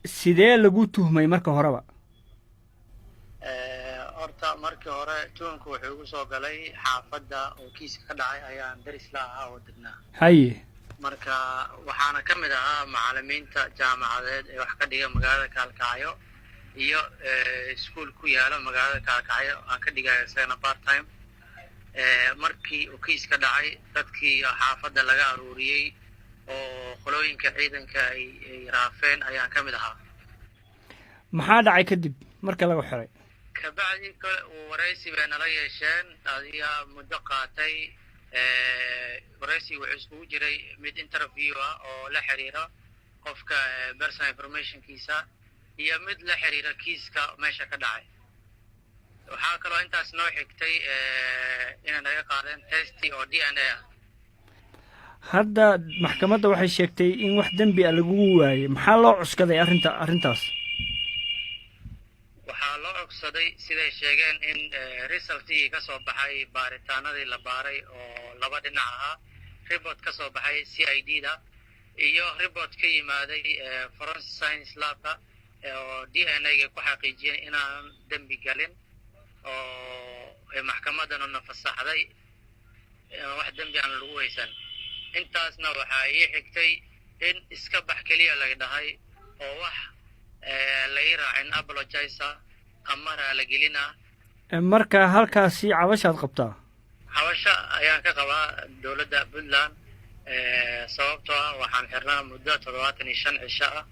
sidee lagu tuhmay marka horeba horta markii hore tuunku wuxuu igu soo galay xaafadda oo kiiska ka dhacay ayaan daris la ahaa oo degnaa haye marka waxaana ka mid ahaa macallimiinta jaamacadeed ee wax ka dhiga magaalada Kaalkacyo iyo iskuul ku yaala magaalada Kaalkacyo aan ka dhigayo isagana part time markii uu kiiska dhacay dadkii xaafadda laga aruuriyay oo qolooyinka ciidanka ay raafeen ayaan ka mid ahaa maxaa dhacay kadib marka laga xiray kabacdi waraysi bay nala yeesheen adiga muddo qaatay waraysi wuxuu isugu jiray mid interview ah oo la xiriira qofka personal informationkiisa iyo mid la xiriira kiiska meesha ka dhacay waxaa kaloo intaas noo xigtay inay naga qaadeen testi oo DNA ah hadda maxkamadda waxay sheegtay in wax dembi ah lagu waayay maxaa loo cuskaday arrintaas waxaa loo cogsaday siday sheegeen in resultii ka soo baxay baaritaanadii la baaray oo laba dhinac ahaa report ka soo baxay CID-da iyo report ka yimaaday forensic science labka oo DNA-ga ku xaqiijiyeen inaan dembi galin oo maxkamaddana na fasaxday wax dembi aan lagu haysan intaasna waxaa ii xigtay in iska bax keliya laga dhahay oo wax laga raacin apologize amara la gelina marka halkaasi cabashaad qabtaa cabasho ayaan ka qabaa dowladda Puntland sababtoo ah waxaan xirnaa muddo 75 cisho ah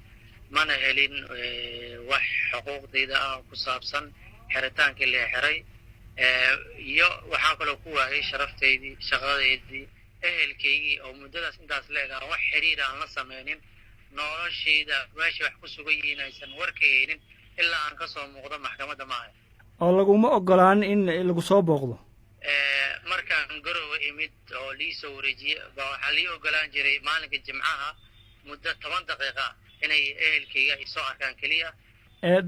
mana helin wax xuquuqdayda ah ku saabsan xiritaankii la xiray iyo waxaan kaloo ku waayay sharafteydii shaqadeydii ehelkaygii oo muddadaas intaas leedahay wax xiriir aan la sameynin noloshayda meesha wax ku sugan yihiin aysan warkaynin ilaa aan ka soo muuqdo maxkamadda maaha oo laguma ogolaan in lagu soo booqdo markaan garowe imid oo lii soo wareejiyey waxaa lii ogolaan jiray maalinka jimcaha muddo 10 daqiiqa inay ehelkayga ay soo arkaan keliya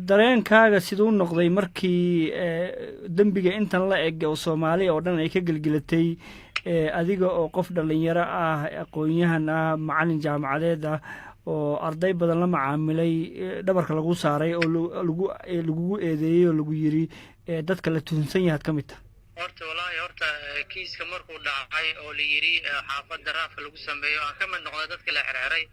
dareenkaaga siduu noqday markii dembiga intan la eg oo Soomaali oo dhan ay ka gelgelatay adiga oo qof dhalinyaro ah aqoon-yahan ah macallin jaamacadeed ah oo arday badan la macaamilay dhabarka lagu saaray oo lagu eedeeyay oo lagu yiri dadka la tuhunsan yahay ka mid ah horta kiiska markuu dhacay oo la yiri xaafadda raafka lagu sameeyo aan ka mid noqday dadka la xirxiray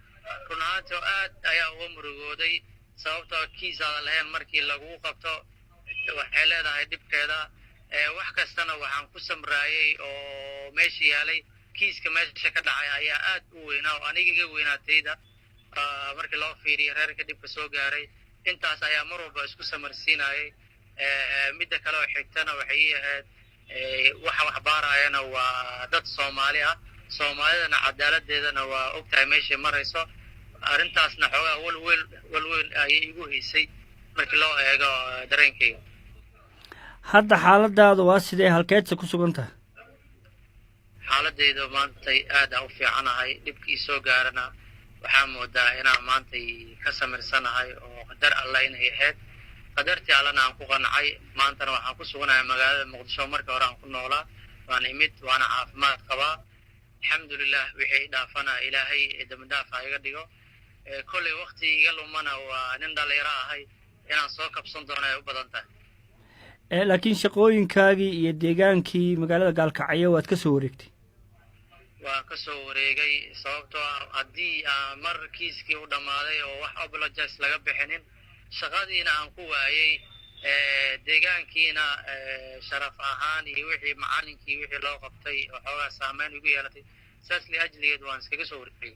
runaato aad ayaa uga murugooday sababtoo kiis aan lahayn markii lagu qabto waxay leedahay dhibkeeda wax kastana waxaan ku samraayay oo meesha yaalay kiiska meesha ka dhacay ayaa aad u weynaa oo aniga iga weynaatayda markii loo fiiriyo reerka dhibka soo gaaray intaas ayaa mar walba isku samarsiinayay midda kale oo xigtana waxay ahayd wax baarayana waa dad Soomaali ah Soomaalidana cadaaladeedana waa ogtahay meesha marayso arrintaasna xoogaa walwal ayay igu haysay markii loo eego dareenkayga hadda xaaladaadu waa sidee halkeedsa ku sugan tahay xaaladaydu maanta aad u fiicanahay dhibkii soo gaarana waxaa moodaa inaan maanta ka samirsanahay oo qadar Allah inay ahayd qadartii Allana aan ku qancay maantana waxaan ku suganahay magaalada Muqdisho markii hore aan ku noolaa waan imid waana caafimaad qabaa alxamdulillah wixii dhaafana ilaahay damdaaf iga dhigo kulli waqti iga lumana waa nin dhalinyaro ahay inaan soo kabsan doono ay u badan tahay laakiin shaqooyinkaagii iyo deegaankii magaalada Gaalkacyo waad ka soo wareegtay waan ka soo wareegay sababtoo ah haddii mar kiiskii u dhammaaday oo wax apologize laga bixinin shaqadiina aan ku waayay deegaankiina sharaf ahaan iyo wixii macallinkii wixii loo qabtay oo xoogaa saameyn ugu yeelatay saas li ajligeed waan iskaga soo wareegay